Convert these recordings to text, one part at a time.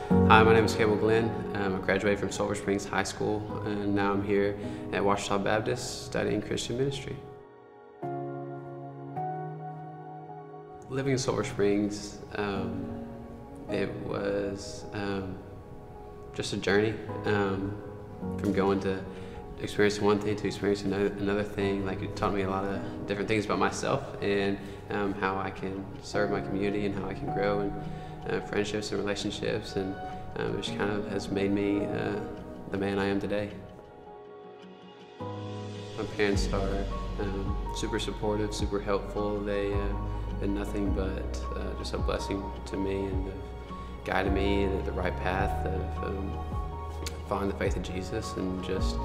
Hi, my name is Cable Glenn. I graduated from Silver Springs High School, and now I'm here at Ouachita Baptist studying Christian ministry. Living in Silver Springs, it was just a journey from going to experiencing one thing to experiencing another thing. Like, it taught me a lot of different things about myself and how I can serve my community and how I can grow in friendships and relationships, and it just kind of has made me the man I am today. My parents are super supportive, super helpful. They been nothing but just a blessing to me, and guided me in the right path of following the faith of Jesus, and just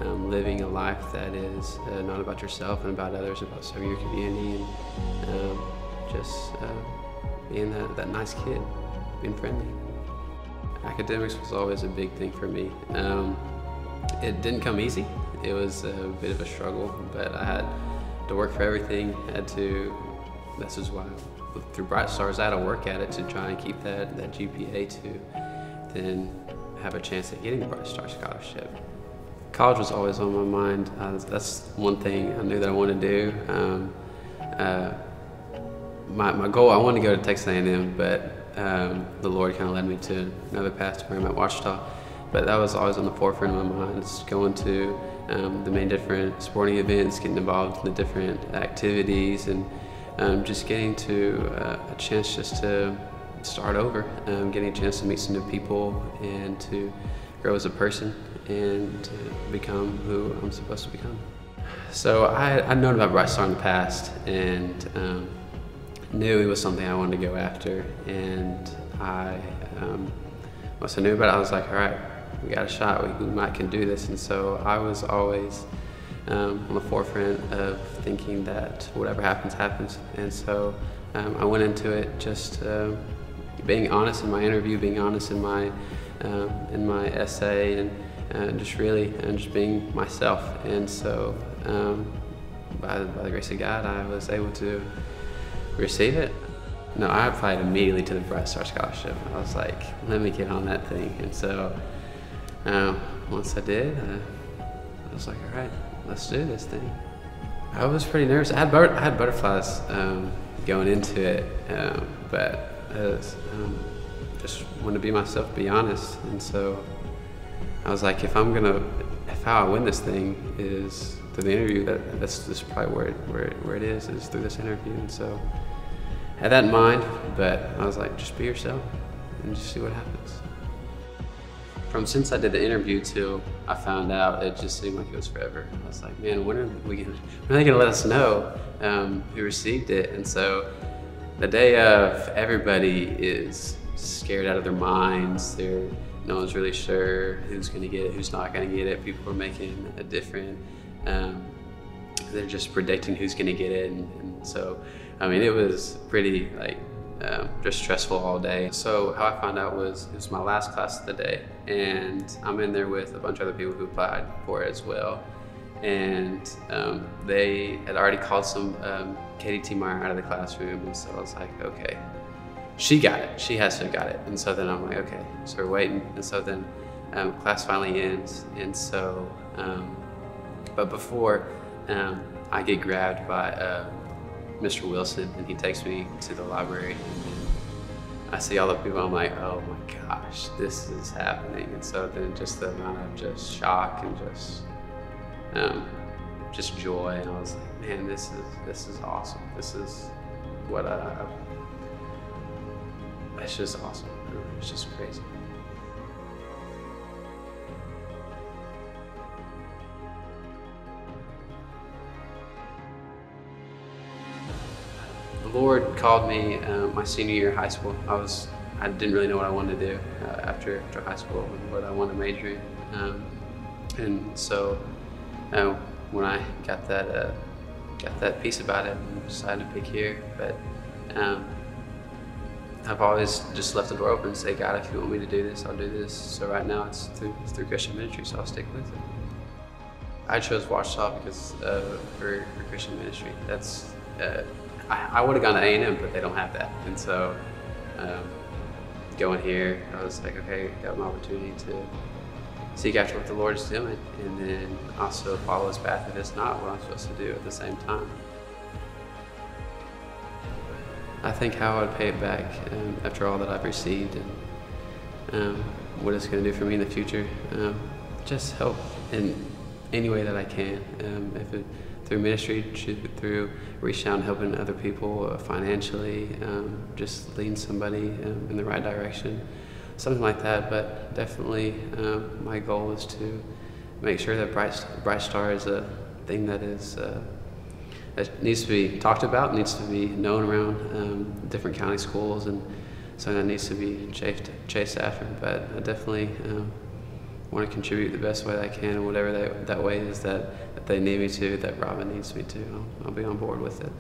living a life that is not about yourself and about others, about serving your community, and just being that nice kid, being friendly. Academics was always a big thing for me. It didn't come easy. It was a bit of a struggle, but I had to work for everything. This is why through Bright Stars I had to work at it to try and keep that GPA to then have a chance at getting the Bright Star Scholarship. College was always on my mind. That's one thing I knew that I wanted to do. My goal, I wanted to go to Texas A&M, but the Lord kind of led me to another path to where I'm at Ouachita. But that was always on the forefront of my mind, is going to the many different sporting events, getting involved in the different activities, and just getting to a chance just to start over, getting a chance to meet some new people and to grow as a person and to become who I'm supposed to become. So I'd known about Bright Star in the past, and knew it was something I wanted to go after, and once I knew about it, I was like, all right, we got a shot, we might can do this. And so I was always on the forefront of thinking that whatever happens, happens. And so I went into it just being honest in my interview, being honest in my essay, and just really just being myself. And so by the grace of God, I was able to receive it. No, I applied immediately to the Bright Star Scholarship. I was like, let me get on that thing. And so once I did, I was like, all right, let's do this thing. I was pretty nervous. I had butterflies going into it, but just wanted to be myself, be honest. And so I was like, if how I win this thing is through the interview, that's probably where it is through this interview. And so I had that in mind, but I was like, just be yourself and just see what happens. Since I did the interview till I found out, it just seemed like it was forever. I was like, man, when are they gonna let us know who received it? And so the day of, everybody is scared out of their minds. No one's really sure who's gonna get it, who's not gonna get it. People are making a different, they're just predicting who's gonna get it. And so, I mean, it was pretty just stressful all day. So how I found out was, it was my last class of the day, and I'm in there with a bunch of other people who applied for it as well. And they had already called some Katie T. Meyer out of the classroom, and so I was like, okay, she got it, she has to have got it. And so then I'm like, okay, so we're waiting. And so then class finally ends, and so, but before I get grabbed by Mr. Wilson, and he takes me to the library, and I see all the people. I'm like, oh my gosh, this is happening. And so then just the amount of just shock and just joy, and I was like, man, this is awesome. This is what it's just awesome. It's just crazy. The Lord called me my senior year of high school. I didn't really know what I wanted to do after high school, and what I wanted to major in. And so when I got that piece about it, I decided to pick here. But I've always just left the door open and say, God, if you want me to do this, I'll do this. So right now it's through Christian ministry, so I'll stick with it. I chose Ouachita because for Christian ministry. That's I would have gone to A&M, but they don't have that, and so going here, I was like, okay, got an opportunity to seek after what the Lord is doing, and then also follow His path if it's not what I'm supposed to do at the same time. I think how I would pay it back after all that I've received, and what it's going to do for me in the future. Just help in any way that I can. If it, through ministry, through reaching out and helping other people financially, just leading somebody in the right direction, something like that. But definitely, my goal is to make sure that Bright Star is a thing that is that needs to be talked about, needs to be known around different county schools, and something that needs to be chased after. But I definitely want to contribute the best way that I can, and whatever that way is that they need me to, that Robin needs me to, I'll be on board with it.